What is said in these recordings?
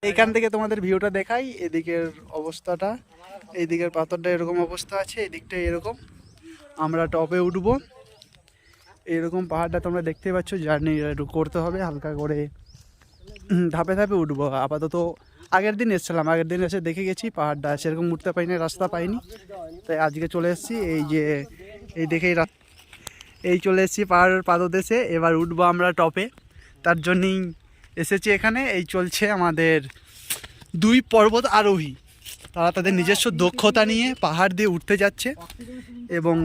এইখান থেকে তোমাদের ভিউটা দেখাই। এদিকের অবস্থাটা, এইদিকের পাথরটা এরকম অবস্থা আছে, এদিকটা এরকম। আমরা টপে উঠবো, এরকম পাহাড়টা তোমরা দেখতে পাচ্ছ। জার্নি একটু করতে হবে হালকা করে, ধাপে ধাপে উঠবো। আপাতত আগের দিন এসেছিলাম, আগের দিন এসে দেখে গেছি পাহাড়টা সেরকম উঠতে পাইনি, রাস্তা পাইনি, তাই আজকে চলে এসেছি। এই যে এই দেখেই এই চলে এসেছি পাহাড়ের পাদদেশে। এবার উঠবো আমরা টপে, তার জন্যই এসেছি এখানে। এই চলছে আমাদের দুই পর্বত আরোহী, তারা তাদের নিজস্ব দক্ষতা নিয়ে পাহাড় দিয়ে উঠতে যাচ্ছে। এবং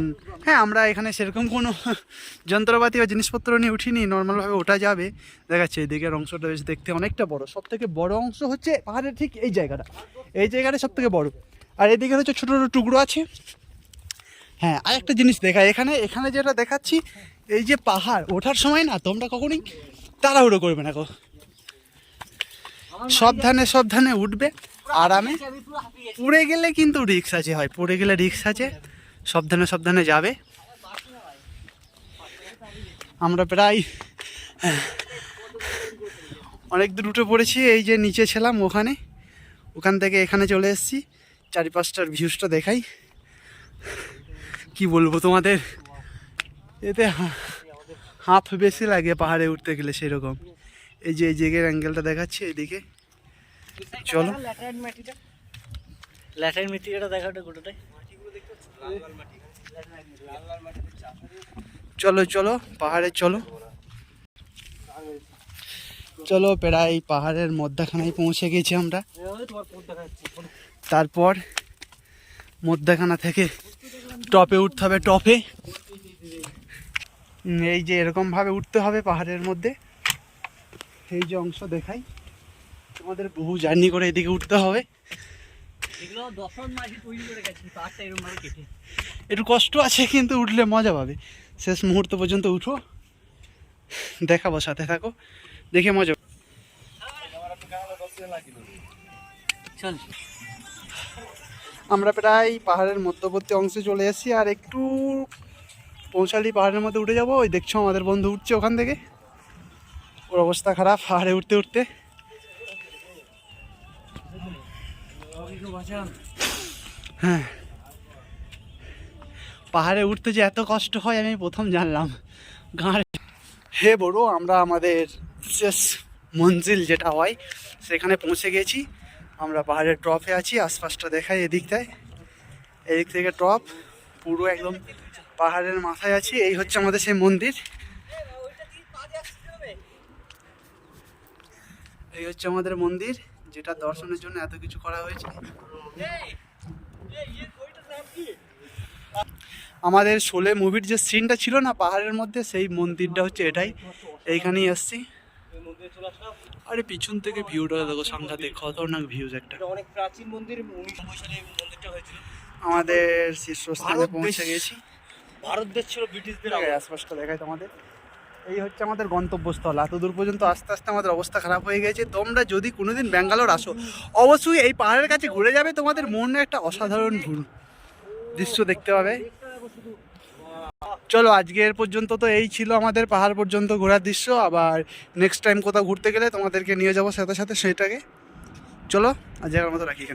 হ্যাঁ, আমরা এখানে সেরকম কোনো যন্ত্রপাতি বা জিনিসপত্র নিয়ে উঠিনি, নর্মালভাবে ওঠা যাবে। দেখাচ্ছে এদিকের অংশটা বেশ দেখতে অনেকটা বড়। সব থেকে বড় অংশ হচ্ছে পাহাড়ের ঠিক এই জায়গাটা, এই জায়গাটা সব থেকে বড়। আর এদিকে হচ্ছে ছোটো ছোটো টুকরো আছে। হ্যাঁ, আর একটা জিনিস দেখা, এখানে এখানে যেটা দেখাচ্ছি, এই যে পাহাড় ওঠার সময় না তোমরা কখনোই তাড়াহুড়ো করবে না, সাবধানে সাবধানে উঠবে আরামে। পড়ে গেলে কিন্তু রিস্ক আছে, হয় পড়ে গেলে রিস্ক আছে, সাবধানে সাবধানে যাবে। আমরা প্রায় অনেক দূর উঠে পড়েছি। এই যে নিচে ছিলাম ওখানে, ওখান থেকে এখানে চলে এসেছি। চারিপাশটার ভিউজটা দেখাই, কি বলবো তোমাদের, এতে হাঁফ বেশি লাগে পাহাড়ে উঠতে গেলে সেরকম। এই যে এই জায়গার অ্যাঙ্গেলটা দেখাচ্ছি এইদিকে, চলো। ল্যাটাইন মৃত্তিকাটা দেখাটা গোটাটাই চলো চলো পাহাড়ে চলো। চলো প্রায় পাহাড়ের মধ্যখানায় পৌঁছে গেছি আমরা। তারপর মধ্যখানা থেকে টপে উঠতে হবে। টপে এই যে এরকমভাবে উঠতে হবে পাহাড়ের মধ্যে। এই যে অংশ দেখাই তোমাদের, বহু জার্নি করে এদিকে উঠতে হবে। একটু কষ্ট আছে কিন্তু উঠলে মজা পাবে। শেষ মুহূর্ত পর্যন্ত উঠো, দেখাবো, সাথে থাকো, দেখে মজা। আমরা প্রায় পাহাড়ের মধ্যবর্তী অংশে চলে এসেছি, আর একটু পৌঁছালি পাহাড়ের মধ্যে উঠে যাবো। ওই দেখছো আমাদের বন্ধু উঠছে ওখান থেকে, ওর অবস্থা খারাপ পাহাড়ে উঠতে উঠতে। হ্যাঁ, পাহাড়ে উঠতে যে এত কষ্ট হয় আমি প্রথম জানলাম। গাঁড় হে বড়, আমরা আমাদের শেষ মঞ্জিল যেটা হয় সেখানে পৌঁছে গেছি। আমরা পাহাড়ের টপে আছি, আশপাশটা দেখাই এদিকটায়, এদিক থেকে টপ পুরো একদম পাহাড়ের মাথায় আছি। এই হচ্ছে আমাদের সেই মন্দির, এই হচ্ছে আমাদের মন্দির, যেটা দর্শনের জন্য এত কিছু করা হয়েছে। আমাদের শোলে মুভির যে সিনটা ছিল না পাহাড়ের মধ্যে, সেই মন্দিরটা হচ্ছে এটাই। এইখানেই এসছি। আরে পিছন থেকে ভিউটা দেখো, সাংঘাতিক খতরনাক ভিউজ একটা। অনেক প্রাচীন মন্দির, 1900 সালে এই মন্দিরটা হয়েছিল। আমাদের শীর্ষস্থানে পৌঁছে গেছি। ভারত দেশ ছিল ব্রিটিশদের আশপাশটা দেখায় তোমাদের। এই হচ্ছে আমাদের গন্তব্যস্থল। এত দূর পর্যন্ত আস্তে আস্তে আমাদের অবস্থা খারাপ হয়ে গেছে। তোমরা যদি কোনোদিন ব্যাঙ্গালোর আসো, অবশ্যই এই পাহাড়ের কাছে ঘুরে যাবে, তোমাদের মনে একটা অসাধারণ দৃশ্য দেখতে পাবে। চলো আজকের পর্যন্ত তো এই ছিল আমাদের পাহাড় পর্যন্ত ঘোরার দৃশ্য। আবার নেক্সট টাইম কোথাও ঘুরতে গেলে তোমাদেরকে নিয়ে যাবো সাথে সাথে সেইটাকে। চলো আজকের মতো রাখি।